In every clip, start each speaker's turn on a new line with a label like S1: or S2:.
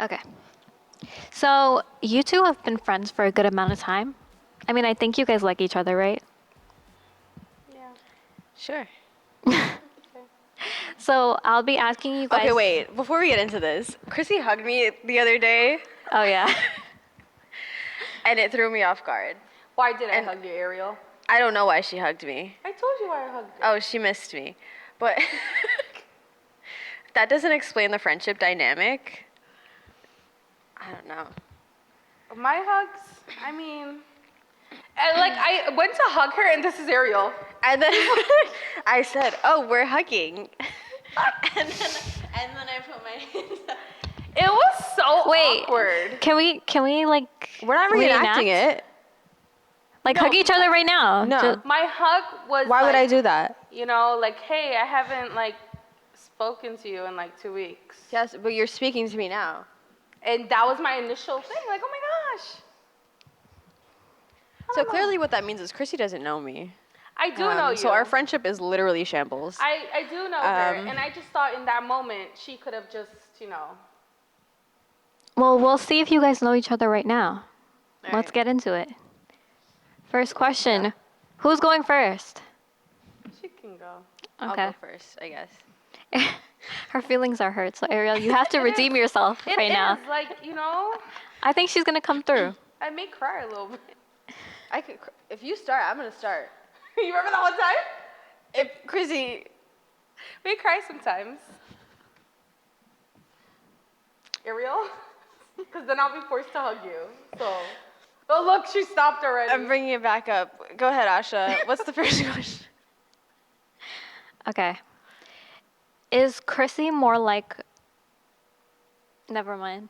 S1: Okay. So you two have been friends for a good amount of time. I mean, I think you guys like each other, right?
S2: Yeah.
S3: Sure.
S1: So I'll be asking you guys.
S3: Okay, wait. Before we get into this, Chrissy hugged me the other day,
S1: Oh yeah.
S3: and it threw me off guard.
S2: Why did I
S3: And-
S2: hug you, Ariel?
S3: I don't know why she hugged me.
S2: I told you why I hugged you.
S3: Oh, she missed me. But that doesn't explain the friendship dynamic. I don't know.
S2: My hugs, I mean, I went to hug her, and this is Ariel.
S3: And then I said, "Oh, we're hugging." and then I put my hands up.
S2: It was so
S1: Wait.
S2: awkward.
S1: Can we like?
S3: We're not reenacting it.
S1: Like
S2: No.
S1: hug each other right now.
S3: No.
S2: My hug was
S3: Why would I
S2: like,
S3: do that?
S2: you know, like, hey, I haven't, like, spoken to you in, like, 2 weeks.
S3: Yes, but you're speaking to me now.
S2: And that was my initial thing, like, oh my gosh. I
S3: So
S2: don't know.
S3: clearly what that means is Chrissy doesn't know me.
S2: I do know you.
S3: So our friendship is literally shambles.
S2: I do know her, and I just thought in that moment she could have just, you know.
S1: Well, we'll see if you guys know each other right now.
S3: All
S1: Let's
S3: right.
S1: get into it. First question. Who's going first?
S2: She can go.
S3: I'll
S1: Okay.
S3: go first, I guess.
S1: Her feelings are hurt, so Ariel, you have to redeem yourself
S2: It
S1: right
S2: is,
S1: now.
S2: like, you know,
S1: I think she's gonna come through.
S2: I may cry a little bit.
S3: If you start, I'm gonna start.
S2: You remember that one time?
S3: If Chrissy,
S2: We cry sometimes. Ariel? Because then I'll be forced to hug you. So. Oh, look, she stopped already.
S3: I'm bringing it back up. Go ahead, Asha. What's the first question?
S1: Okay. Is Chrissy more like? Never mind.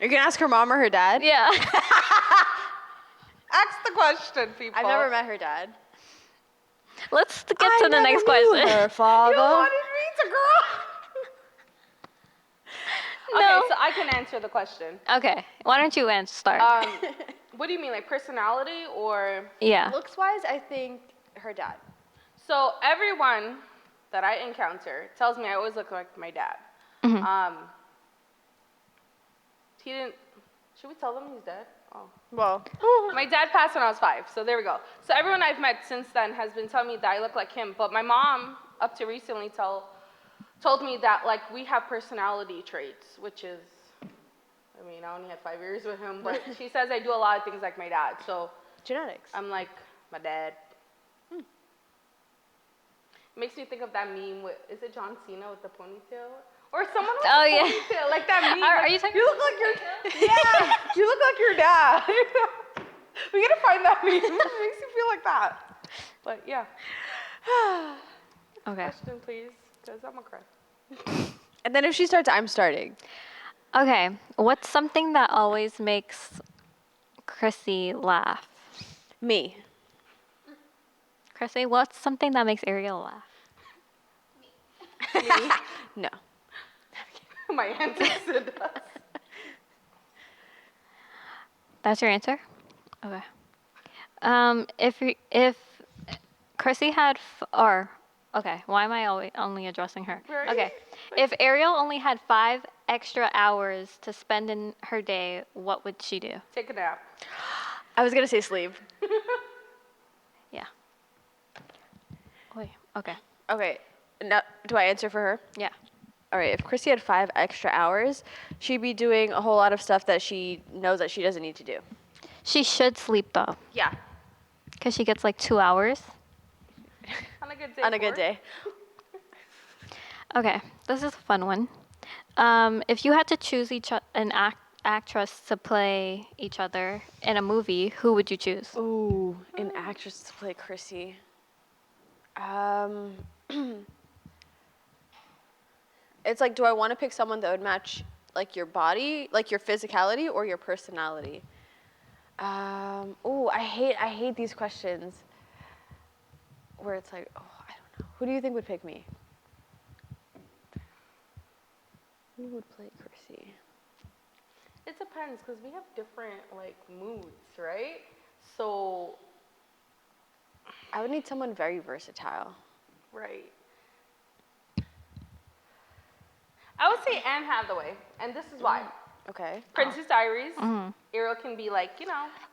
S3: You're gonna ask her mom or her dad?
S1: Yeah.
S2: Ask the question, people.
S3: I've never met her dad.
S1: Let's get to the next question.
S3: Her father.
S2: You wanted me to girl.
S1: No.
S2: Okay, so I can answer the question.
S1: Okay. Why don't you start?
S2: What do you mean, like personality or?
S1: Yeah.
S3: Looks wise, I think her dad.
S2: So everyone that I encounter tells me I always look like my dad.
S1: Mhm.
S2: He didn't. Should we tell them he's dead? Oh.
S3: Well,
S2: My dad passed when I was 5, so there we go. So everyone I've met since then has been telling me that I look like him, but my mom, up to recently, told me that like we have personality traits, which is, I mean, I only had 5 years with him, but she says I do a lot of things like my dad. So
S3: genetics.
S2: I'm like my dad. It makes me think of that meme with, is it John Cena with the ponytail? Or someone with
S1: Oh,
S2: a
S1: yeah.
S2: ponytail, like that meme.
S1: Are
S2: like,
S1: you talking
S2: you look like your, yeah, you look like your dad. We gotta find that meme. It makes you feel like that. But yeah.
S1: Okay.
S2: Question, please, because I'm gonna cry.
S3: And then if she starts, I'm starting.
S1: Okay. What's something that always makes Chrissy laugh?
S3: Me.
S1: Chrissy, what's something that makes Ariel laugh?
S3: No.
S2: My answer said that.
S1: That's your answer? Okay. If Chrissy had okay, why am I always only addressing her?
S2: Right.
S1: Okay. If Ariel only had 5 extra hours to spend in her day, what would she do?
S2: Take a nap.
S3: I was gonna say sleep.
S1: Yeah. Wait, okay.
S3: Okay. Now, do I answer for her?
S1: Yeah.
S3: All right. If Chrissy had 5 extra hours, she'd be doing a whole lot of stuff that she knows that she doesn't need to do.
S1: She should sleep though,
S3: Yeah.
S1: because she gets like 2 hours.
S2: On a good day.
S3: On a good
S2: 4.
S3: day.
S1: Okay, this is a fun one. If you had to choose an actress to play each other in a movie, who would you choose?
S3: Ooh, an actress to play Chrissy. It's like, do I want to pick someone that would match like your body, like your physicality, or your personality? Ooh, I hate these questions. Where it's like, oh, I don't know. Who do you think would pick me? Who would play Chrissy?
S2: It depends, because we have different, like, moods, right? So,
S3: I would need someone very versatile.
S2: right. I would say Anne Hathaway, and this is why.
S3: Okay.
S2: Princess Diaries.
S1: Mm-hmm.
S2: Ariel can be like,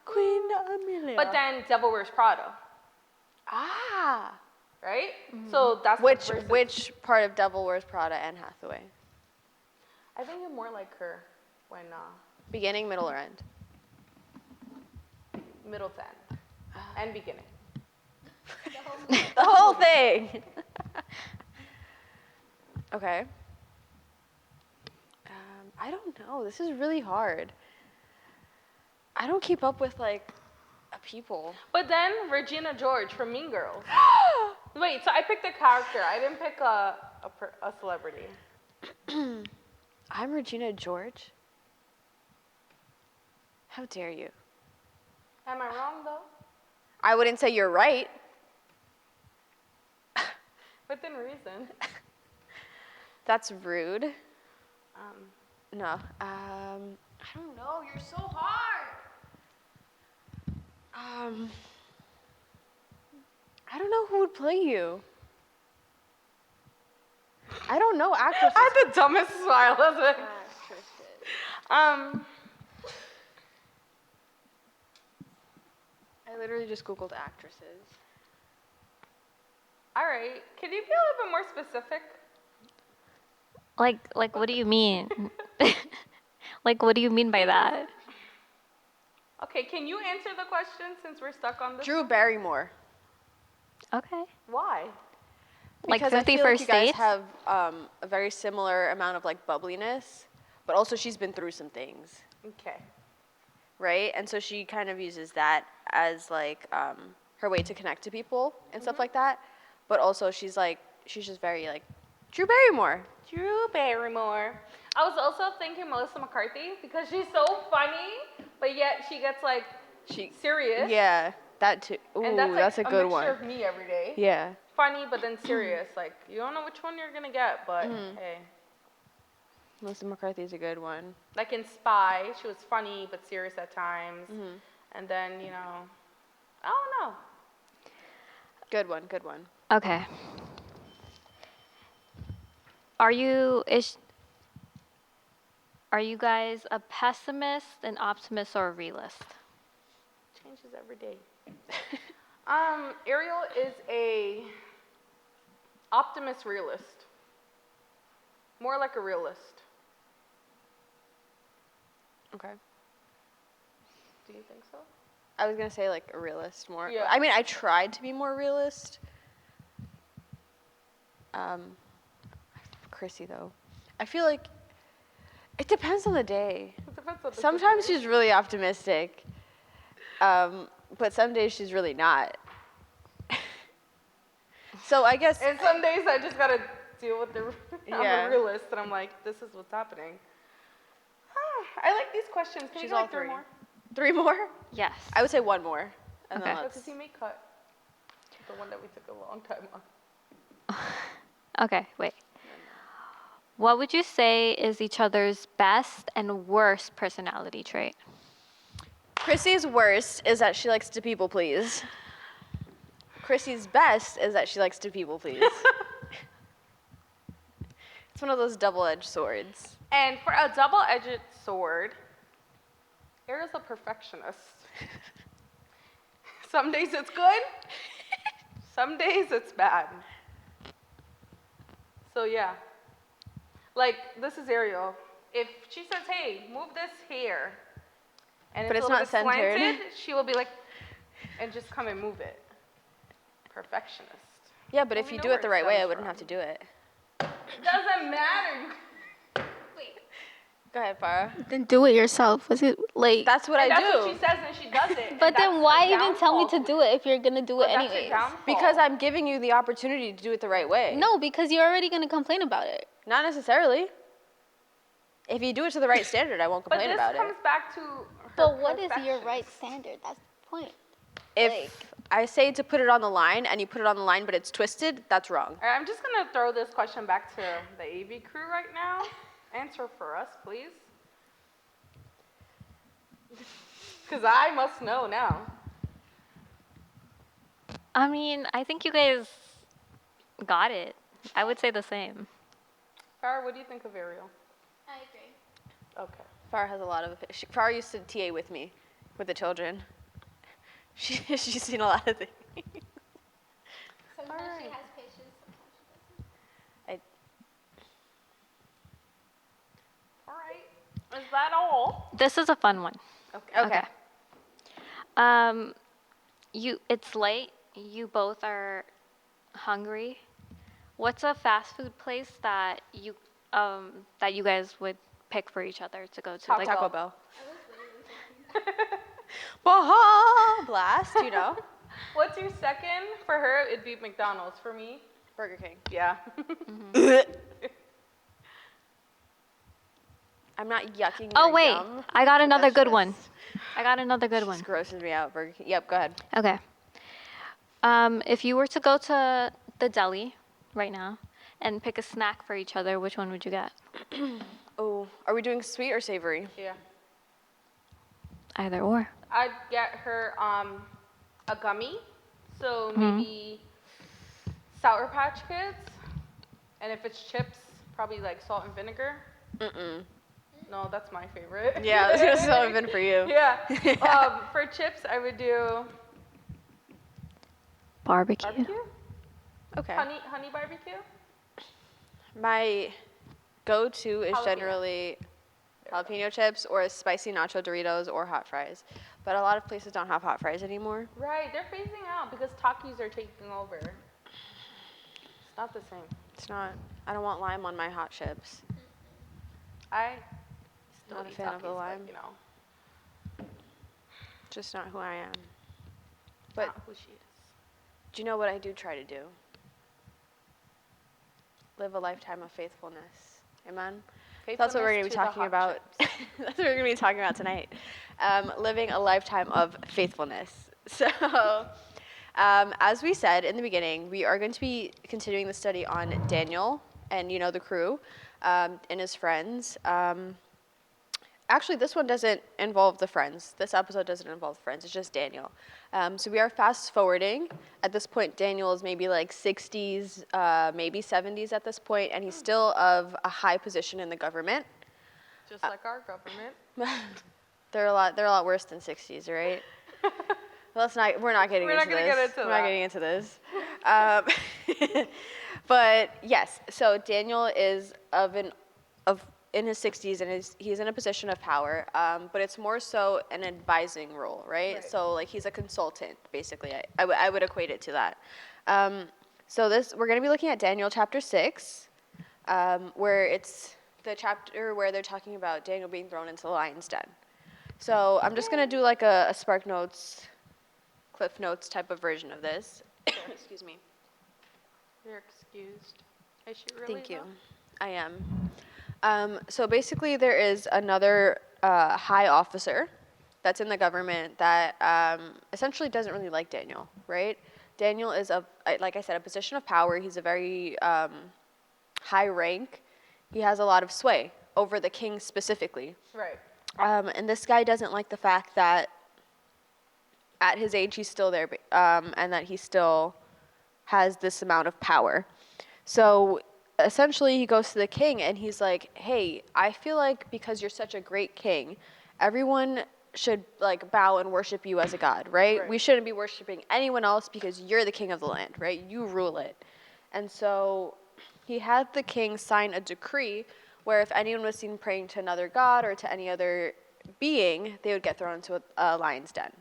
S3: Queen Amelia.
S2: but then Devil Wears Prada,
S3: Ah.
S2: right? So that's the
S3: Which
S2: versus.
S3: which part of Devil Wears Prada, Anne Hathaway?
S2: I think you're more like her when
S3: Beginning, middle, or end?
S2: middle to end and beginning.
S3: The whole thing. Okay. I don't know. This is really hard. I don't keep up with people.
S2: But then Regina George from Mean Girls. Wait, so I picked a character. I didn't pick a celebrity.
S3: I'm Regina George. How dare you?
S2: Am I wrong though?
S3: I wouldn't say you're right.
S2: Within reason.
S3: That's rude. No. I
S2: I don't know. You're so hard.
S3: I don't know who would play you. I don't know actresses.
S2: I had the dumbest smile.
S3: I literally just Googled actresses.
S2: All right. Can you be a little bit more specific?
S1: Like, what do you mean? Like, what do you mean by that?
S2: Okay, can you answer the question since we're stuck on this?
S3: Drew Barrymore.
S1: Okay.
S2: Why?
S1: Like
S3: Because I
S1: 50
S3: feel like
S1: First
S3: you guys
S1: Dates?
S3: have a very similar amount of bubbliness, but also she's been through some things,
S2: Okay.
S3: right? And so she kind of uses that as her way to connect to people and stuff like that. But also she's just very Drew Barrymore.
S2: Drew Barrymore. I was also thinking Melissa McCarthy because she's so funny, but yet she gets
S3: She
S2: serious.
S3: Yeah, that too. Ooh,
S2: And that's
S3: that's a good one.
S2: mixture of me every day.
S3: Yeah.
S2: Funny, but then serious. You don't know which one you're gonna get, but
S3: Mm-hmm.
S2: hey.
S3: Melissa McCarthy's a good one.
S2: Like in Spy, she was funny but serious at times.
S3: Mm-hmm.
S2: And then I don't know.
S3: Good one. Good one.
S1: Okay. Are you guys a pessimist, an optimist, or a realist?
S2: Changes every day. Ariel is a optimist realist. More like a realist.
S3: Okay.
S2: Do you think so?
S3: I was gonna say a realist more.
S2: Yeah.
S3: I mean, I tried to be more realist. Chrissy though, I feel like it depends on the day.
S2: It depends on the
S3: Sometimes
S2: situation.
S3: she's really optimistic, but some days she's really not. So I guess
S2: And some days I just gotta deal with the. I'm
S3: Yeah.
S2: a realist, and I'm like, this is what's happening. I like these questions. Can
S3: She's
S2: you do
S3: all
S2: like 3
S3: three.
S2: more?
S3: 3 more.
S1: Yes.
S3: I would say 1 more, and
S1: Okay.
S3: then
S2: Because he may cut the one that we took a long time on.
S1: Okay, wait. What would you say is each other's best and worst personality trait?
S3: Chrissy's worst is that she likes to people please. Chrissy's best is that she likes to people please. It's one of those double-edged swords.
S2: And for a double-edged sword, Ariel's a perfectionist. Some days it's good, some days it's bad. So yeah. This is Ariel. If she says, hey, move this here, and
S3: But
S2: it's
S3: it's
S2: a little
S3: not
S2: bit
S3: centered.
S2: slanted, she will be like, and just come and move it. Perfectionist.
S3: Yeah, but
S2: Well,
S3: if
S2: we
S3: you
S2: know
S3: do
S2: where
S3: it the
S2: it
S3: right way, I
S2: stems
S3: wouldn't
S2: from.
S3: have to do it.
S2: Doesn't matter. Wait.
S3: Go ahead, Farah.
S4: Then do it yourself. Was it like?
S3: That's what
S2: And
S3: I
S2: that's
S3: do.
S2: what she says, and she does it.
S4: but
S2: and
S4: then
S2: that's
S4: why
S2: her
S4: even tell me to
S2: downfall.
S4: do it if you're gonna do it
S2: But that's her
S4: anyways?
S2: downfall.
S3: Because I'm giving you the opportunity to do it the right way.
S4: No, because you're already gonna complain about it.
S3: Not necessarily. If you do it to the right standard, I won't
S2: But
S3: complain
S2: this
S3: about
S2: comes
S3: it.
S2: back to her
S4: But what is your right
S2: perfectionist.
S4: standard? That's the point.
S3: If I say to put it on the line and you put it on the line but it's twisted, that's wrong.
S2: All right, I'm just gonna throw this question back to the AV crew right now. Answer for us, please. Because I must know now.
S1: I mean, I think you guys got it. I would say the same.
S2: Farah, what do you think of Ariel?
S4: I agree.
S2: Okay.
S3: Farah has a lot of. Farah used to TA with me, with the children. She's seen a lot of things.
S4: Sometimes
S2: Alright.
S4: she has patience, sometimes she doesn't.
S2: All right. Is that all?
S1: This is a fun one.
S3: Okay.
S1: It's late. You both are hungry. What's a fast food place that you guys would pick for each other to go to?
S3: Taco Bell. Baja Blast, you know.
S2: What's your second? For her, it'd be McDonald's. For me,
S3: Burger King.
S2: yeah.
S3: I'm not yucking.
S1: Oh
S3: your
S1: wait,
S3: yum,
S1: I got
S3: but
S1: another
S3: that's
S1: good one.
S3: just-
S1: I got another good one.
S3: Just grosses me out. Burger King. Yep, go ahead.
S1: Okay. If you were to go to the deli right now and pick a snack for each other, which one would you get?
S3: Oh, are we doing sweet or savory?
S2: Yeah.
S1: Either or.
S2: I'd get her a gummy, so maybe Sour Patch Kids, and if it's chips, probably like salt and vinegar.
S3: Mm-mm.
S2: No, that's my favorite.
S3: Yeah, this is so been for you.
S2: Yeah. For chips, I would do
S1: Barbecue.
S2: barbecue,
S3: Okay.
S2: honey barbecue.
S3: My go-to is
S2: Jalapeno.
S3: generally jalapeno chips or spicy nacho Doritos or hot fries. But a lot of places don't have hot fries anymore.
S2: Right, they're phasing out because Takis are taking over. It's not the same.
S3: It's not. I don't want lime on my hot chips.
S2: I still
S3: Not a
S2: eat
S3: fan of the
S2: Takis, but,
S3: lime.
S2: you know,
S3: Just not who I am. But
S2: not who she is.
S3: do you know what I do try to do? Live a lifetime of faithfulness. Amen? That's what we're going to be talking about. That's what we're going to be talking about tonight. Living a lifetime of faithfulness. So, as we said in the beginning, we are going to be continuing the study on Daniel and, you know, the crew and his friends. Actually, this one doesn't involve the friends. This episode doesn't involve the friends. It's just Daniel. So we are fast forwarding. At this point, Daniel is maybe like 60s, maybe 70s at this point, and he's still of a high position in the government.
S2: Just like our government.
S3: They're a lot worse than 60s, right? We're not getting
S2: We're
S3: into
S2: not gonna
S3: this.
S2: get into
S3: We're
S2: that.
S3: not getting into this. But yes, so Daniel is in his 60s and he's in a position of power, but it's more so an advising role, right?
S2: Right.
S3: So like he's a consultant, basically. I would equate it to that. So we're going to be looking at Daniel chapter 6, where it's the chapter where they're talking about Daniel being thrown into the lion's den. So I'm just going to do like a Spark Notes, Cliff Notes type of version of this. Excuse me.
S2: You're excused. Is she really?
S3: Thank you.
S2: though?
S3: I am. So basically, there is another high officer that's in the government that essentially doesn't really like Daniel, right? Daniel is, like I said, a position of power. He's a very high rank. He has a lot of sway over the king specifically.
S2: Right.
S3: And this guy doesn't like the fact that at his age he's still there, and that he still has this amount of power. So essentially he goes to the king and he's like, hey, I feel like because you're such a great king, everyone should like bow and worship you as a god, right?
S2: Right.
S3: We shouldn't be worshiping anyone else because you're the king of the land, right? You rule it. And so he had the king sign a decree where if anyone was seen praying to another god or to any other being, they would get thrown into a lion's den.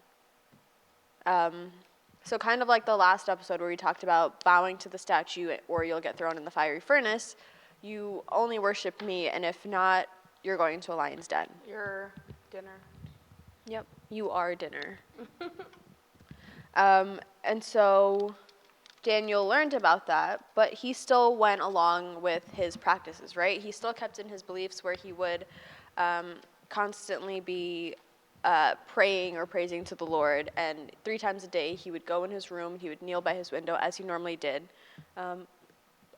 S3: So kind of like the last episode where we talked about bowing to the statue or you'll get thrown in the fiery furnace, you only worship me, and if not, you're going to a lion's den.
S2: Your dinner.
S3: Yep. You are dinner. And so Daniel learned about that, but he still went along with his practices, right? He still kept in his beliefs where he would constantly be praying or praising to the Lord, and 3 times a day he would go in his room, he would kneel by his window as he normally did,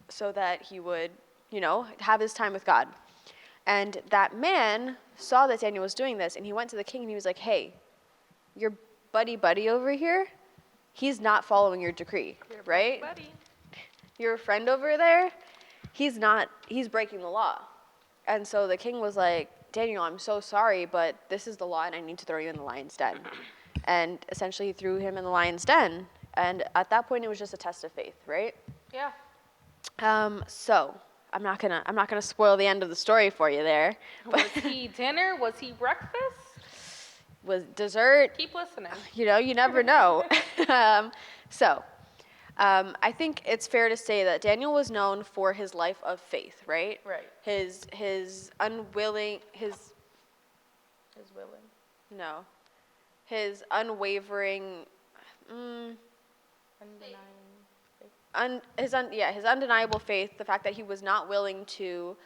S3: so that he would, have his time with God. And that man saw that Daniel was doing this, and he went to the king and he was like, hey, your buddy over here, he's not following your decree,
S2: Your
S3: right?
S2: buddy.
S3: Your friend over there, he's breaking the law. And so the king was like, Daniel, I'm so sorry, but this is the law and I need to throw you in the lion's den. And essentially he threw him in the lion's den. And at that point, it was just a test of faith, right?
S2: Yeah.
S3: So I'm not gonna spoil the end of the story for you there.
S2: Was he dinner? Was he breakfast?
S3: Was dessert?
S2: Keep listening.
S3: You know, you never know. I think it's fair to say that Daniel was known for his life of faith, right?
S2: Right.
S3: His unwavering his undeniable faith, the fact that he was not willing to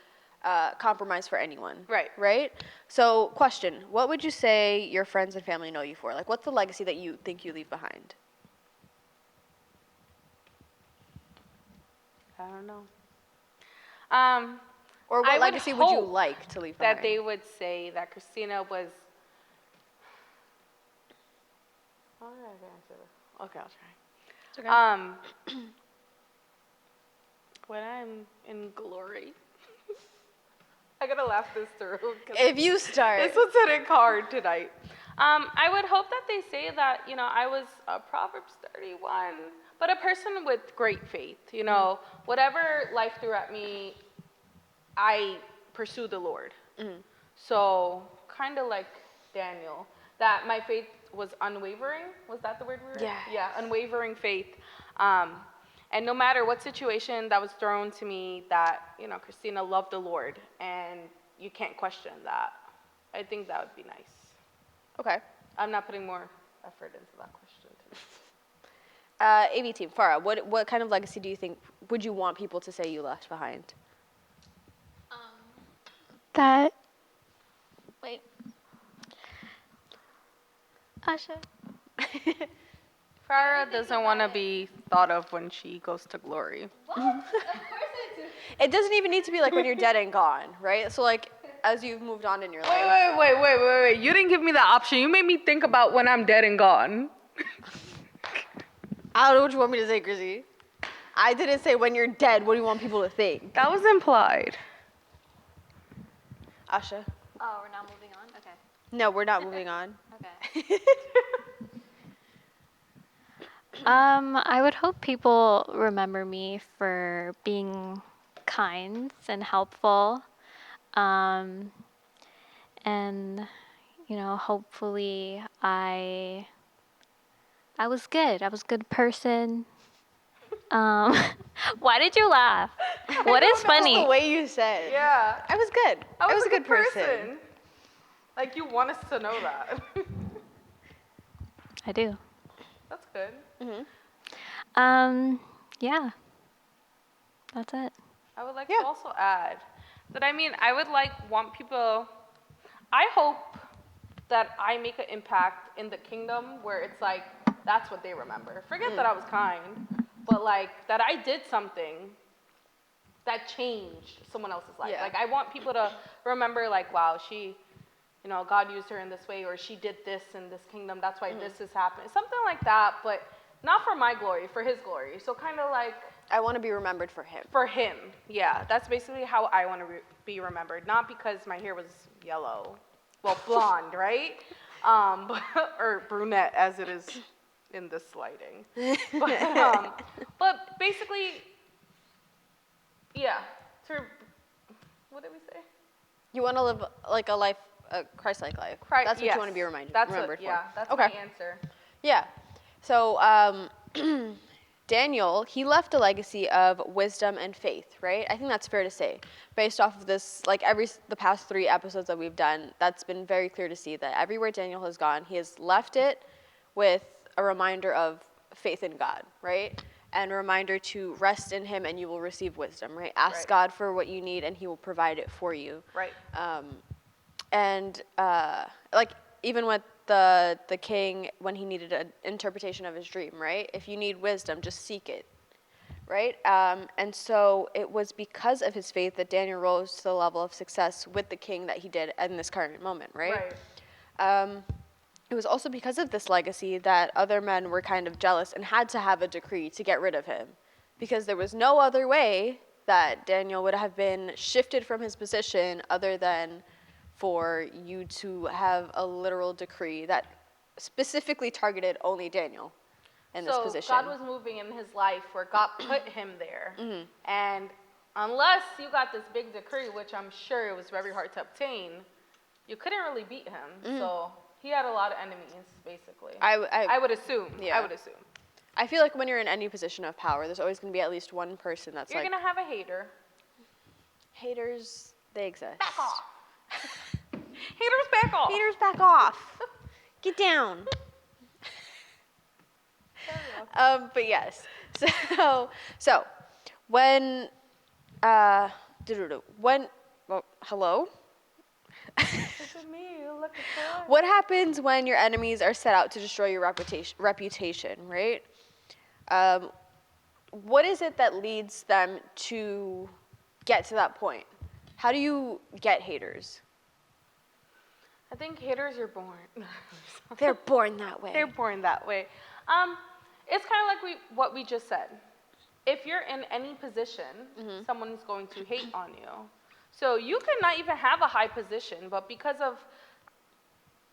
S3: compromise for anyone.
S2: Right.
S3: Right? So, question, what would you say your friends and family know you for? Like, what's the legacy that you think you leave behind?
S2: I don't know.
S3: Or what
S2: I would
S3: legacy would you
S2: hope
S3: like to leave
S2: that
S3: behind?
S2: they would say that Christina was. How did I answer this? Okay, I'll try.
S3: It's okay.
S2: When I'm in glory. I gotta laugh this through. 'Cause
S3: If you start.
S2: this was hitting hard tonight. I would hope that they say that, I was a Proverbs 31, but a person with great faith. Whatever life threw at me, I pursue the Lord.
S3: Mhm.
S2: So, kind of like Daniel, that my faith was unwavering. Was that the word we were?
S3: Yeah.
S2: Yeah, unwavering faith. And no matter what situation that was thrown to me, that, Christina loved the Lord, and you can't question that. I think that would be nice.
S3: Okay.
S2: I'm not putting more effort into that question today.
S3: AV team, Farah, what kind of legacy do you think would you want people to say you left behind?
S1: That. Wait. Asha.
S2: Farah doesn't want to be thought of when she goes to glory.
S3: It doesn't even need to be like when you're dead and gone, right? So like as you've moved on in your life.
S2: Wait. You didn't give me that option. You made me think about when I'm dead and gone.
S3: I don't know what you want me to say, Chrissy. I didn't say when you're dead, what do you want people to think?
S2: That was implied.
S3: Asha?
S1: Oh, we're not moving on? Okay.
S3: No, we're not moving on.
S1: Okay. I would hope people remember me for being kind and helpful. And, hopefully I was good. I was a good person. Why did you laugh? What is funny?
S3: The way you said.
S2: Yeah.
S3: I was good.
S2: I was
S3: a good person.
S2: Like, you want us to know that.
S1: I do.
S2: That's good.
S1: Yeah. That's it.
S2: I would like
S3: Yeah.
S2: to also add that, I would want people, I hope that I make an impact in the kingdom where it's like, that's what they remember. Forget that I was kind, but that I did something that changed someone else's life.
S3: Yeah.
S2: I want people to remember, wow, she, God used her in this way, or she did this in this kingdom, that's why this is happening. Something like that, but not for my glory, for his glory. So kind of
S3: I want to be remembered for him.
S2: for him, yeah. That's basically how I want to be remembered. Not because my hair was yellow. Well, blonde, right? Or brunette, as it is in this lighting. But basically, yeah. What did we say?
S3: You want to live like a Christ-like life. That's what
S2: yes.
S3: you want to be remembered for.
S2: Yeah, that's
S3: Okay.
S2: my answer.
S3: Yeah. So Daniel, he left a legacy of wisdom and faith, right? I think that's fair to say. Based off of this, the past 3 episodes that we've done, that's been very clear to see that everywhere Daniel has gone, he has left it with a reminder of faith in God, right? And a reminder to rest in him and you will receive wisdom, right? Ask
S2: Right.
S3: God for what you need and he will provide it for you.
S2: Right.
S3: Even with the king when he needed an interpretation of his dream, right? If you need wisdom, just seek it, right? And so it was because of his faith that Daniel rose to the level of success with the king that he did in this current moment, right? It was also because of this legacy that other men were kind of jealous and had to have a decree to get rid of him, because there was no other way that Daniel would have been shifted from his position other than for you to have a literal decree that specifically targeted only Daniel in this position?
S2: So God was moving in his life where God put him there. And unless you got this big decree, which I'm sure it was very hard to obtain, you couldn't really beat him. So he had a lot of enemies, basically. I would assume.
S3: Yeah.
S2: I would assume.
S3: I feel like when you're in any position of power, there's always going to be at least one person that's
S2: You're
S3: like,
S2: going to have a hater.
S3: haters, they exist.
S2: Back off. Haters, back off.
S3: Haters, back off. Get down. But yes. So when, hello?
S2: This is me. You look at
S3: What happens when your enemies are set out to destroy your reputation, right? What is it that leads them to get to that point? How do you get haters?
S2: I think haters are born.
S3: They're born that way.
S2: They're born that way. It's kind of like what we just said. If you're in any position, someone's going to hate on you. So you could not even have a high position, but because of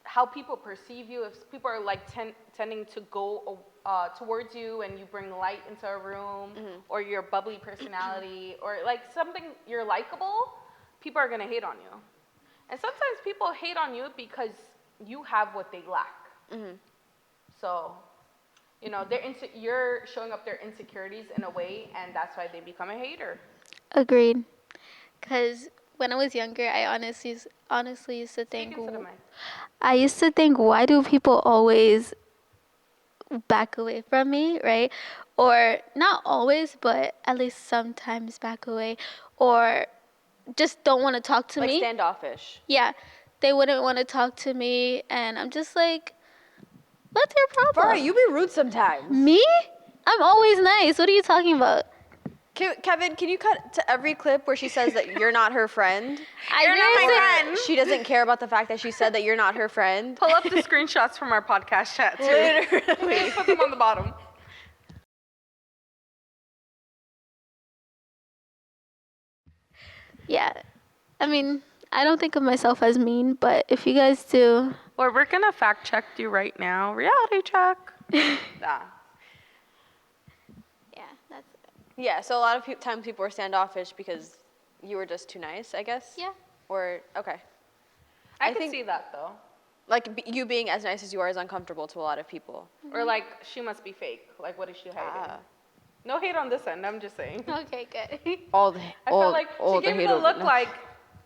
S2: how people perceive you, if people are like tending to go towards you and you bring light into a room, or your bubbly personality, or like something, you're likable, people are gonna hate on you. And sometimes people hate on you because you have what they lack. So, you know, you're showing up their insecurities in a way, and that's why they become a hater.
S4: Agreed. Because when I was younger, I honestly used to think,
S2: Speaking to the mic.
S4: I used to think, why do people always back away from me, right? Or not always, but at least sometimes back away, or just don't want to talk to
S3: like
S4: me.
S3: standoffish.
S4: Yeah, they wouldn't want to talk to me, and I'm just like, what's your problem?
S3: Farah, you be rude sometimes.
S4: Me? I'm always nice. What are you talking about?
S3: Kevin, can you cut to every clip where she says that you're not her friend?
S2: You're not my friend.
S3: She doesn't care about the fact that she said that you're not her friend.
S2: Pull up the screenshots from our podcast chat, too.
S3: Literally.
S2: Put them on the bottom.
S4: Yeah. I mean, I don't think of myself as mean, but if you guys do.
S2: Well, we're going to fact check you right now. Reality check. Yeah.
S4: Yeah, that's it.
S3: Yeah, so a lot of times people are standoffish because you were just too nice, I guess?
S4: Yeah.
S3: Or, okay.
S2: I
S3: I
S2: can
S3: think-
S2: see that, though.
S3: Like, you being as nice as you are is uncomfortable to a lot of people.
S2: Or like, she must be fake. Like, what is she hiding?
S3: Ah.
S2: No hate on this end, I'm just saying.
S4: Okay, good.
S2: I felt like she gave me the look like,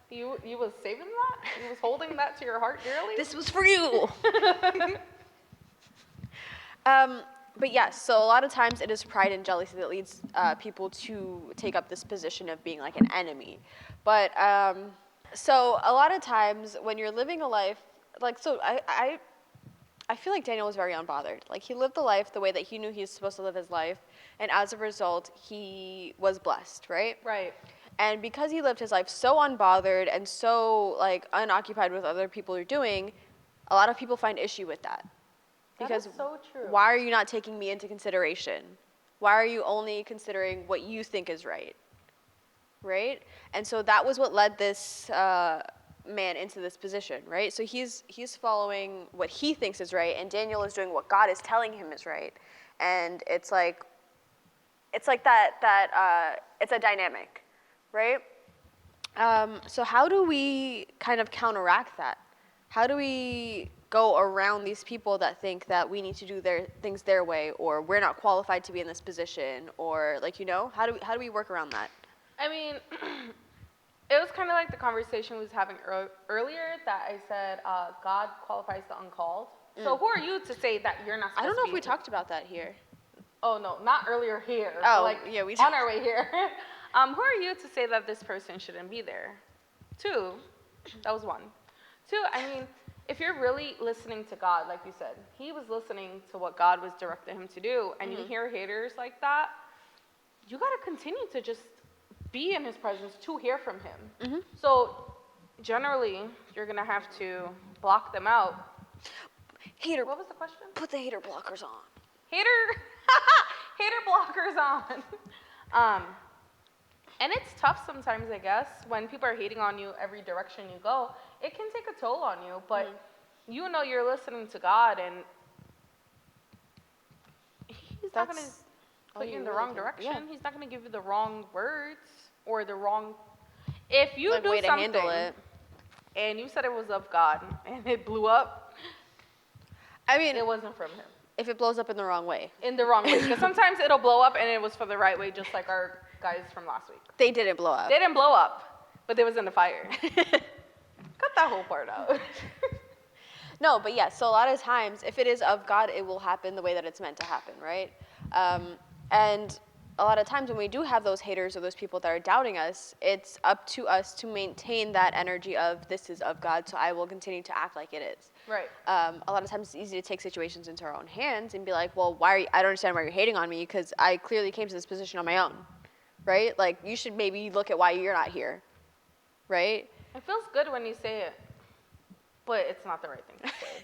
S2: you was saving that? You was holding that to your heart dearly?
S3: This was for you. But yes, so a lot of times it is pride and jealousy that leads people to take up this position of being like an enemy. But so a lot of times when you're living a life, like, so I feel like Daniel was very unbothered. Like, he lived the life the way that he knew he was supposed to live his life, and as a result, he was blessed, right?
S2: Right.
S3: And because he lived his life so unbothered and so like unoccupied with other people are doing, a lot of people find issue with that.
S2: That
S3: Because
S2: is so true.
S3: why are you not taking me into consideration? Why are you only considering what you think is right? Right? And so that was what led this man into this position, right? So he's following what he thinks is right, and Daniel is doing what God is telling him is right. And it's like that it's a dynamic, right? So how do we kind of counteract that? How do we go around these people that think that we need to do things their way, or we're not qualified to be in this position, or like, you know, how do we work around that?
S2: I mean, it was kind of like the conversation we was having earlier that I said God qualifies the uncalled. So who are you to say that you're not supposed to be?
S3: I don't know if we talked about that here.
S2: Oh, no, not earlier here.
S3: Oh,
S2: like,
S3: yeah, we
S2: on our way here. Who are you to say that this person shouldn't be there? 2, that was 1. 2, I mean, if you're really listening to God, like you said, he was listening to what God was directing him to do, and you hear haters like that, you got to continue to just be in his presence to hear from him. So generally, you're going to have to block them out.
S3: Hater,
S2: What was the question?
S3: put the hater blockers on.
S2: Hater blockers on. And it's tough sometimes, I guess, when people are hating on you every direction you go. It can take a toll on you, but you know you're listening to God, and He's not going to put you in the wrong direction.
S3: Yeah.
S2: He's not going to give you the wrong words or the wrong. If you
S3: Like,
S2: do
S3: way to
S2: something
S3: handle it.
S2: and you said it was of God and it blew up,
S3: I mean,
S2: it wasn't from Him.
S3: if it blows up in the wrong way.
S2: In the wrong way. Because sometimes it'll blow up and it was for the right way, just like our guys from last week.
S3: They didn't blow up.
S2: They didn't blow up, but they was in the fire. Cut that whole part out.
S3: No, but yes, so a lot of times, if it is of God, it will happen the way that it's meant to happen, right? And a lot of times when we do have those haters or those people that are doubting us, it's up to us to maintain that energy of, this is of God, so I will continue to act like it is.
S2: Right.
S3: A lot of times it's easy to take situations into our own hands and be like, well, I don't understand why you're hating on me, because I clearly came to this position on my own, right? Like, you should maybe look at why you're not here, right?
S2: It feels good when you say it, but it's not the right thing to say.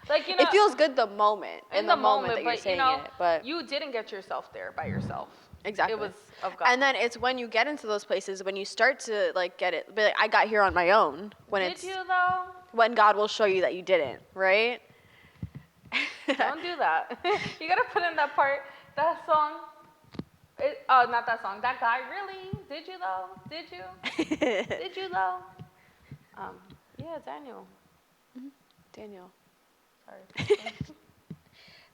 S2: Like, you know,
S3: It feels good the moment, in the moment that you're
S2: but
S3: saying
S2: you know,
S3: it, but
S2: you didn't get yourself there by yourself.
S3: exactly.
S2: It was of God.
S3: And then it's when you get into those places, when you start to like get it, but like, I got here on my own. When
S2: Did
S3: it's
S2: you though?
S3: when God will show you that you didn't, right?
S2: Don't do that. You gotta put in that part, that song. Not that song. That guy, really? Did you though? Did you? Did you though? Yeah, Daniel.
S3: Daniel.
S2: Sorry.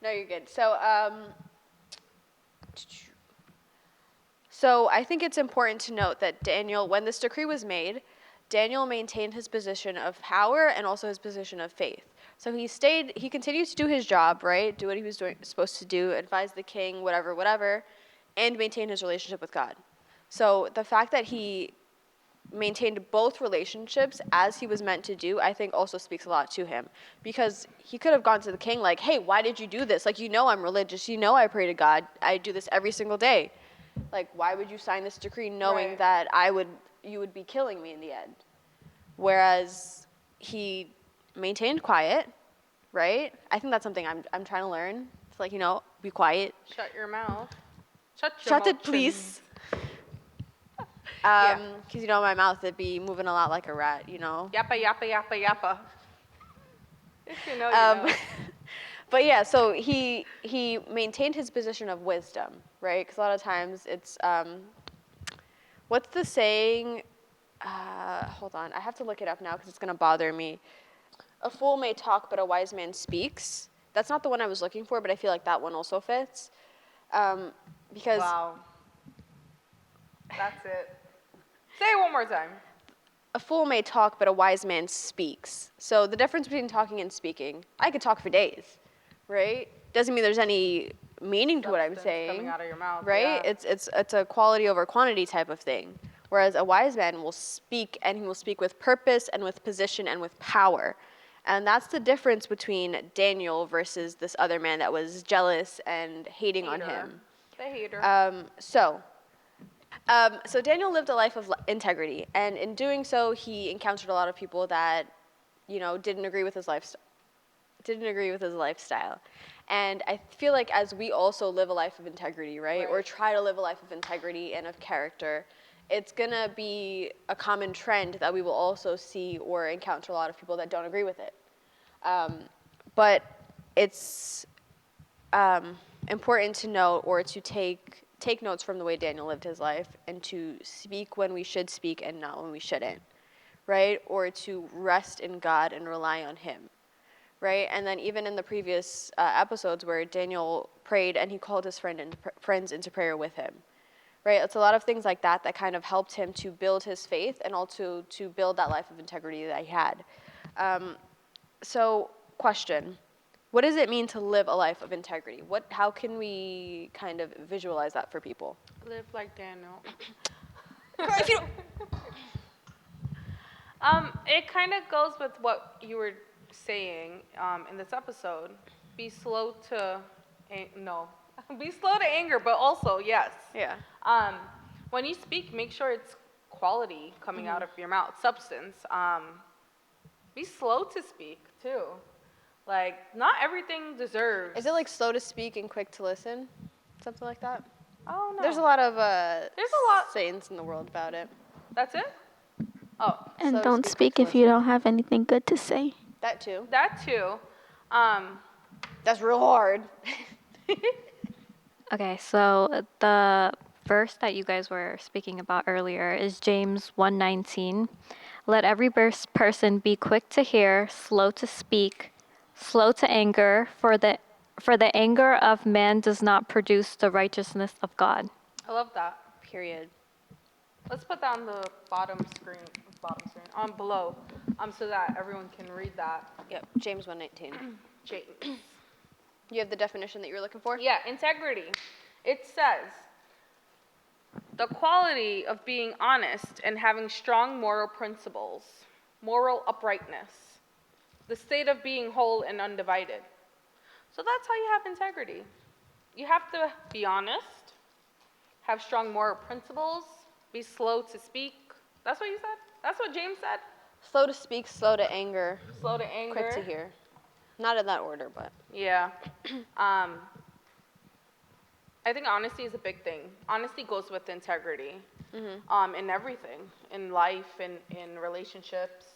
S3: No, you're good. So I think it's important to note that Daniel, when this decree was made, Daniel maintained his position of power and also his position of faith. So he continued to do his job, right? Do what he was supposed to do, advise the king, whatever, and maintain his relationship with God. So the fact that he maintained both relationships as he was meant to do, I think also speaks a lot to him. Because he could have gone to the king like, hey, why did you do this? Like, you know I'm religious. You know I pray to God. I do this every single day. Like, why would you sign this decree knowing
S2: Right.
S3: that you would be killing me in the end? Whereas he maintained quiet, right? I think that's something I'm trying to learn. It's like, be quiet.
S2: Shut your mouth. Shut
S3: it,
S2: mouth,
S3: please.
S2: Yeah.
S3: Because, my mouth would be moving a lot like a rat,
S2: Yappa, yappa, yappa, yappa. If you know, you know.
S3: But yeah, so he maintained his position of wisdom, right? Because a lot of times it's, what's the saying? Hold on, I have to look it up now because it's going to bother me. A fool may talk, but a wise man speaks. That's not the one I was looking for, but I feel like that one also fits. Because
S2: Wow. That's it. Say it one more time.
S3: a fool may talk, but a wise man speaks. So the difference between talking and speaking, I could talk for days, right? Doesn't mean there's any meaning to what I'm
S2: Substance
S3: saying,
S2: coming out of your mouth,
S3: right?
S2: yeah.
S3: It's a quality over quantity type of thing. Whereas a wise man will speak, and he will speak with purpose and with position and with power. And that's the difference between Daniel versus this other man that was jealous and hating on
S2: Hater.
S3: him.
S2: The hater.
S3: So Daniel lived a life of integrity, and in doing so, he encountered a lot of people that, didn't agree with his lifestyle. And I feel like as we also live a life of integrity, right? Or try to live a life of integrity and of character, it's gonna be a common trend that we will also see or encounter a lot of people that don't agree with it. But it's important to note or to take notes from the way Daniel lived his life and to speak when we should speak and not when we shouldn't, right? Or to rest in God and rely on Him, right? And then even in the previous episodes where Daniel prayed and he called his friends into prayer with him, right? It's a lot of things like that that kind of helped him to build his faith and also to build that life of integrity that he had. So, question. What does it mean to live a life of integrity? How can we kind of visualize that for people?
S2: Live like Daniel. It kind of goes with what you were saying in this episode. Be slow to be slow to anger, but also yes.
S3: Yeah.
S2: When you speak, make sure it's quality coming out of your mouth, substance. Be slow to speak too. Like, not everything deserves.
S3: Is it like slow to speak and quick to listen? Something like that?
S2: Oh no.
S3: There's a lot of
S2: There's a lot.
S3: sayings in the world about it.
S2: That's it? Oh,
S4: And
S3: Slow to
S4: don't
S3: speak,
S4: speak if you don't have anything good to say.
S3: That too.
S2: that too.
S3: That's real hard.
S1: Okay, so the verse that you guys were speaking about earlier is James 1:19. Let every person be quick to hear, slow to speak, slow to anger, for the anger of man does not produce the righteousness of God.
S2: I love that.
S3: Period.
S2: Let's put that on the bottom screen, on below, so that everyone can read that.
S3: Yep. James 1:19.
S2: James.
S3: You have the definition that you were looking for?
S2: Yeah, integrity. It says, the quality of being honest and having strong moral principles, moral uprightness, the state of being whole and undivided. So that's how you have integrity. You have to be honest, have strong moral principles, be slow to speak. That's what you said? That's what James said?
S3: Slow to speak, slow to anger,
S2: Slow to anger.
S3: quick to hear. Not in that order, but.
S2: Yeah. I think honesty is a big thing. Honesty goes with integrity in everything, in life, in relationships,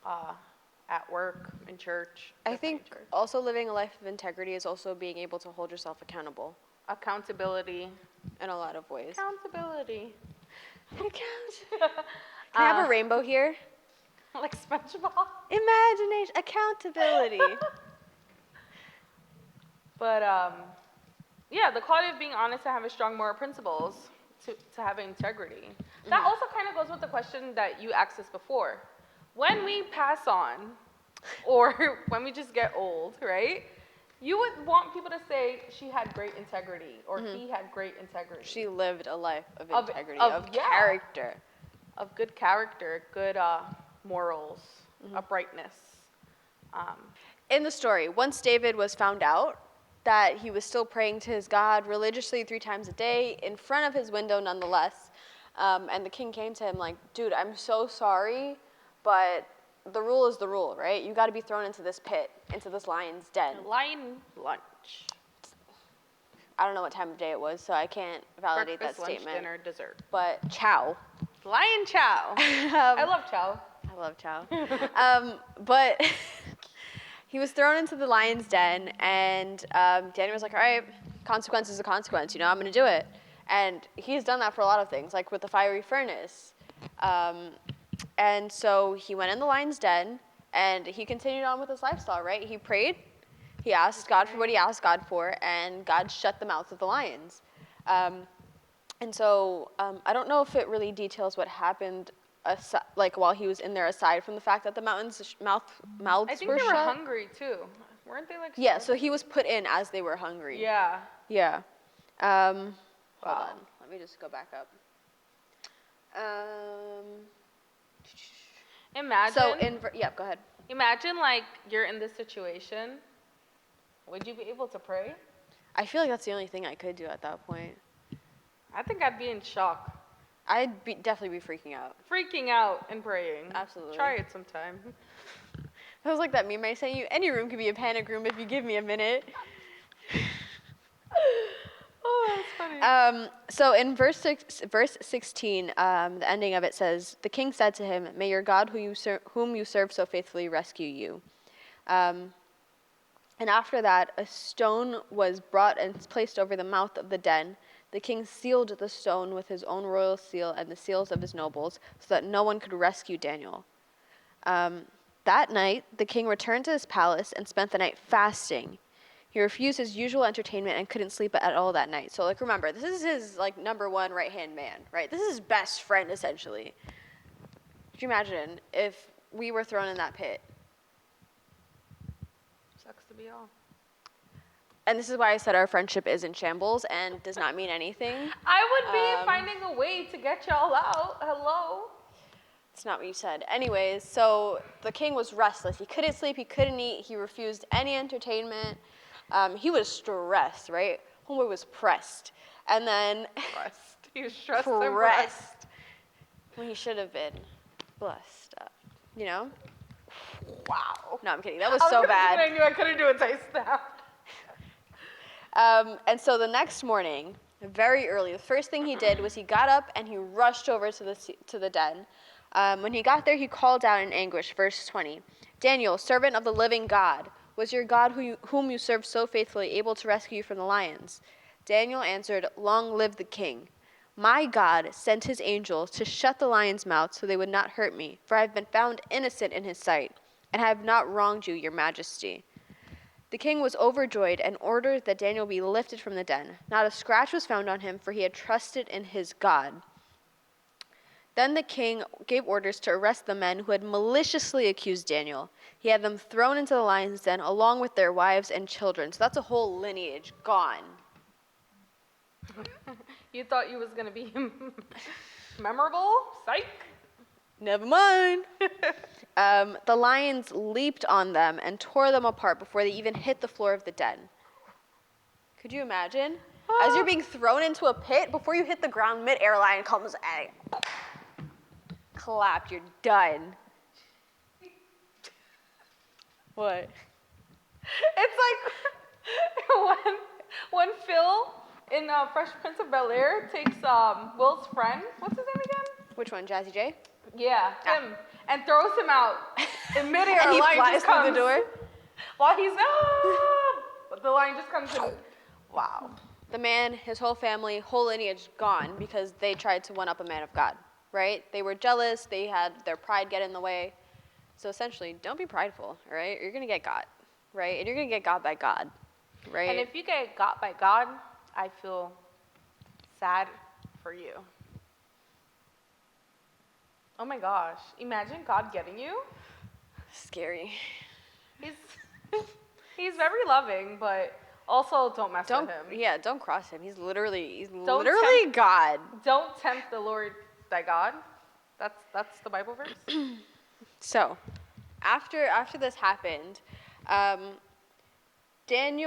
S2: at work, in church.
S3: I
S2: definitely
S3: think
S2: in church.
S3: also living a life of integrity is also being able to hold yourself accountable
S2: Accountability.
S3: in a lot of ways.
S2: Accountability.
S3: Can I have a rainbow here?
S2: Like SpongeBob.
S3: Imagination, accountability.
S2: But yeah, the quality of being honest and having strong moral principles to have integrity. That also kind of goes with the question that you asked us before. When we pass on, or when we just get old, right? You would want people to say she had great integrity or he had great integrity.
S3: She lived a life of
S2: Of-
S3: integrity,
S2: of-
S3: of
S2: yeah.
S3: character.
S2: Of good character, good morals, uprightness.
S3: In the story, once David was found out that he was still praying to his God religiously 3 times a day in front of his window nonetheless, and the king came to him like, dude, I'm so sorry, but the rule is the rule, right? You got to be thrown into this pit, into this lion's den.
S2: Lion lunch.
S3: I don't know what time of day it was, so I can't validate
S2: Breakfast,
S3: that
S2: lunch,
S3: statement.
S2: dinner, dessert.
S3: But chow.
S2: Lion chow. I love chow.
S3: I love chow. But he was thrown into the lion's den, and Daniel was like, all right, consequence is a consequence, you know, I'm going to do it. And he's done that for a lot of things, like with the fiery furnace. And so he went in the lion's den, and he continued on with his lifestyle, right? He prayed. He asked God for what he asked God for, and God shut the mouths of the lions. And so I don't know if it really details what happened like while he was in there, aside from the fact that the mouths
S2: I think
S3: were
S2: they were
S3: shut.
S2: hungry too. Weren't they like?
S3: Yeah, so he was put in as they were hungry.
S2: Yeah.
S3: Yeah. Hold
S2: Wow.
S3: on. Let me just go back up.
S2: Imagine.
S3: So yeah, go ahead.
S2: Imagine like you're in this situation. Would you be able to pray?
S3: I feel like that's the only thing I could do at that point.
S2: I think I'd be in shock,
S3: I'd definitely be freaking out.
S2: freaking out, and praying.
S3: Absolutely.
S2: Try it sometime.
S3: That was like that meme I sent you. Any room could be a panic room if you give me a minute.
S2: Oh, that's funny.
S3: So in verse 16, the ending of it says, "The king said to him, 'May your God, whom you serve so faithfully, rescue you.'" And after that, a stone was brought and placed over the mouth of the den. The king sealed the stone with his own royal seal and the seals of his nobles, so that no one could rescue Daniel. That night, the king returned to his palace and spent the night fasting. He refused his usual entertainment and couldn't sleep at all that night. So, like, remember, this is his, like, number one right-hand man, right? This is his best friend, essentially. Could you imagine if we were thrown in that pit?
S2: Sucks to be all.
S3: And this is why I said our friendship is in shambles and does not mean anything.
S2: I would be finding a way to get y'all out. Hello.
S3: It's not what you said. Anyways, so the king was restless. He couldn't sleep. He couldn't eat. He refused any entertainment. He was stressed, right? Homeboy was pressed. And then
S2: Pressed. He was stressed and pressed.
S3: pressed when he should have been blessed up, you know?
S2: Wow.
S3: No, I'm kidding. That was
S2: I
S3: so
S2: gonna do
S3: bad.
S2: what I knew I couldn't do a taste now.
S3: And so the next morning, very early. The first thing he did was he got up and he rushed over to the den. When he got there, he called out in anguish. Verse 20, Daniel, servant of the living God, was your God whom you served so faithfully able to rescue you from the lions? Daniel answered, long live the king. My God sent his angel to shut the lions' mouths so they would not hurt me, for I have been found innocent in his sight, and I have not wronged you, your majesty. The king was overjoyed and ordered that Daniel be lifted from the den. Not a scratch was found on him, for he had trusted in his God. Then the king gave orders to arrest the men who had maliciously accused Daniel. He had them thrown into the lion's den along with their wives and children. So that's a whole lineage gone.
S2: You thought you was going to be memorable? Psych.
S3: Never mind. The lions leaped on them and tore them apart before they even hit the floor of the den. Could you imagine? As you're being thrown into a pit, before you hit the ground, mid-air lion comes and clapped, you're done. What?
S2: It's like when Phil in Fresh Prince of Bel-Air takes Will's friend, what's his name again?
S3: Which one, Jazzy J?
S2: Yeah, him, and throws him out in midair.
S3: And he
S2: lion
S3: flies
S2: just
S3: through
S2: comes
S3: the door?
S2: while he's but the lion just comes in. Wow.
S3: The man, his whole family, whole lineage gone because they tried to one-up a man of God, right? They were jealous. They had their pride get in the way. So essentially, don't be prideful, all right? You're going to get got, right? And you're going to get got by God, right?
S2: And if you get got by God, I feel sad for you. Oh my gosh. Imagine God getting you.
S3: Scary.
S2: He's very loving, but also don't mess with him.
S3: Yeah, don't cross him. He's literally
S2: Don't
S3: God.
S2: Don't tempt the Lord thy God. That's the Bible verse.
S3: So, after this happened, the king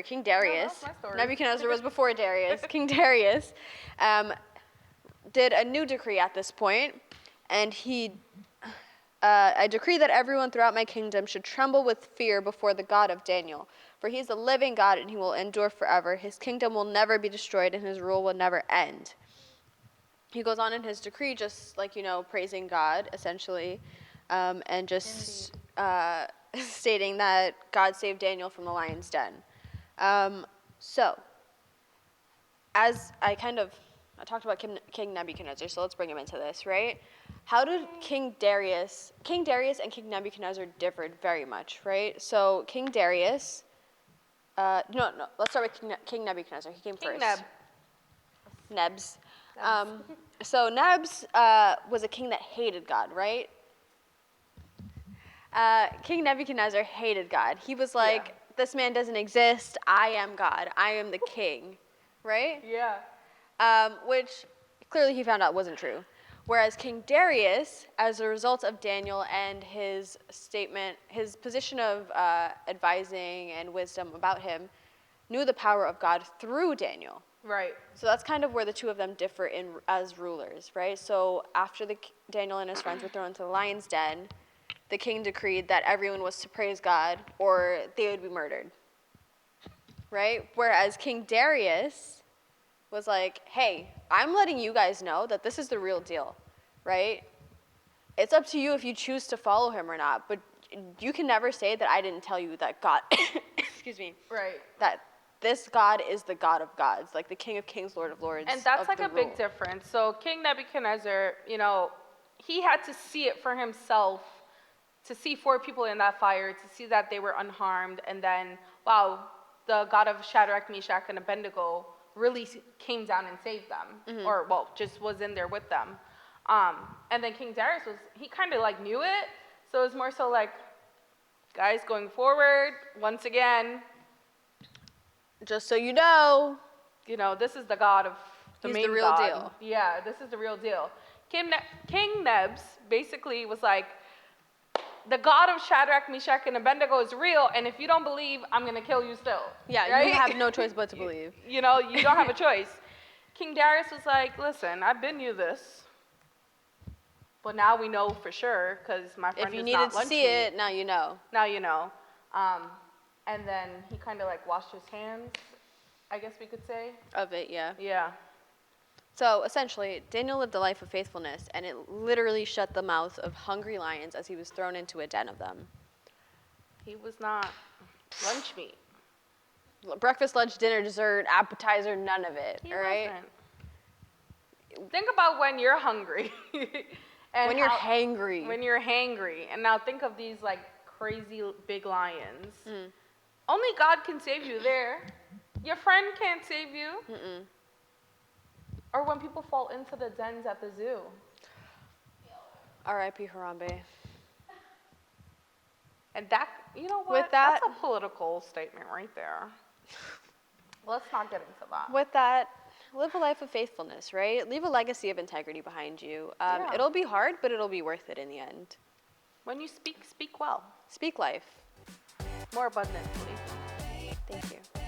S3: King Darius.
S2: that's my story.
S3: Nebuchadnezzar was before Darius. King Darius did a new decree at this point, and I decree that everyone throughout my kingdom should tremble with fear before the God of Daniel, for he is the living God and he will endure forever. His kingdom will never be destroyed and his rule will never end. He goes on in his decree just like, praising God essentially, and just stating that God saved Daniel from the lion's den. So, as I talked about King Nebuchadnezzar, so let's bring him into this, right? How did King Darius and King Nebuchadnezzar differed very much, right? So King Darius, let's start with King Nebuchadnezzar. He came
S2: King
S3: first.
S2: Neb.
S3: Nebs. So Nebs was a king that hated God, right? King Nebuchadnezzar hated God. He was like, this man doesn't exist. I am God. I am the king, right?
S2: Yeah.
S3: Which clearly he found out wasn't true. Whereas King Darius, as a result of Daniel and his position of advising and wisdom about him, knew the power of God through Daniel.
S2: Right.
S3: So that's kind of where the two of them differ as rulers, right? So after Daniel and his friends were thrown into the lion's den, the king decreed that everyone was to praise God or they would be murdered, right? Whereas King Darius was like, hey, I'm letting you guys know that this is the real deal, right? It's up to you if you choose to follow him or not, but you can never say that I didn't tell you that God, excuse me,
S2: Right.
S3: that this God is the God of gods, like the King of Kings, Lord of Lords.
S2: And that's
S3: of
S2: like
S3: the
S2: a big
S3: rule.
S2: difference. So King Nebuchadnezzar, he had to see it for himself, to see 4 people in that fire, to see that they were unharmed, and then, wow, the God of Shadrach, Meshach, and Abednego really came down and saved them, or, just was in there with them. And then King Darius he kind of like knew it, so it was more so like, guys, going forward, once again,
S3: Just so you know,
S2: this is the God of the
S3: He's
S2: main
S3: the real
S2: God.
S3: deal.
S2: Yeah, this is the real deal. King Nebs basically was like, the God of Shadrach, Meshach, and Abednego is real, and if you don't believe, I'm going to kill you still.
S3: yeah,
S2: right?
S3: you have no choice but to believe.
S2: You don't have a choice. King Darius was like, listen, I've been you this, but now we know for sure, because my friend
S3: If you
S2: does
S3: needed
S2: not
S3: to
S2: lunch
S3: see
S2: me.
S3: it, now you know.
S2: Now you know. and then he kind of like washed his hands, I guess we could say.
S3: Of it, yeah.
S2: Yeah.
S3: So essentially, Daniel lived a life of faithfulness, and it literally shut the mouths of hungry lions as he was thrown into a den of them.
S2: He was not lunch meat.
S3: Breakfast, lunch, dinner, dessert, appetizer, none of it,
S2: He
S3: all right?
S2: wasn't. Think about when you're hungry. And
S3: When you're
S2: how-
S3: hangry.
S2: When you're hangry. And now think of these like crazy big lions. Only God can save you there. Your friend can't save you.
S3: Mm-mm.
S2: Or when people fall into the dens at the zoo.
S3: R.I.P. Harambe.
S2: And that, you know what?
S3: With that-
S2: That's a political statement right there. Let's not get into that.
S3: With that, live a life of faithfulness, right? Leave a legacy of integrity behind you.
S2: Yeah.
S3: It'll be hard, but it'll be worth it in the end.
S2: When you speak, speak well.
S3: Speak life.
S2: More abundantly.
S3: Thank you.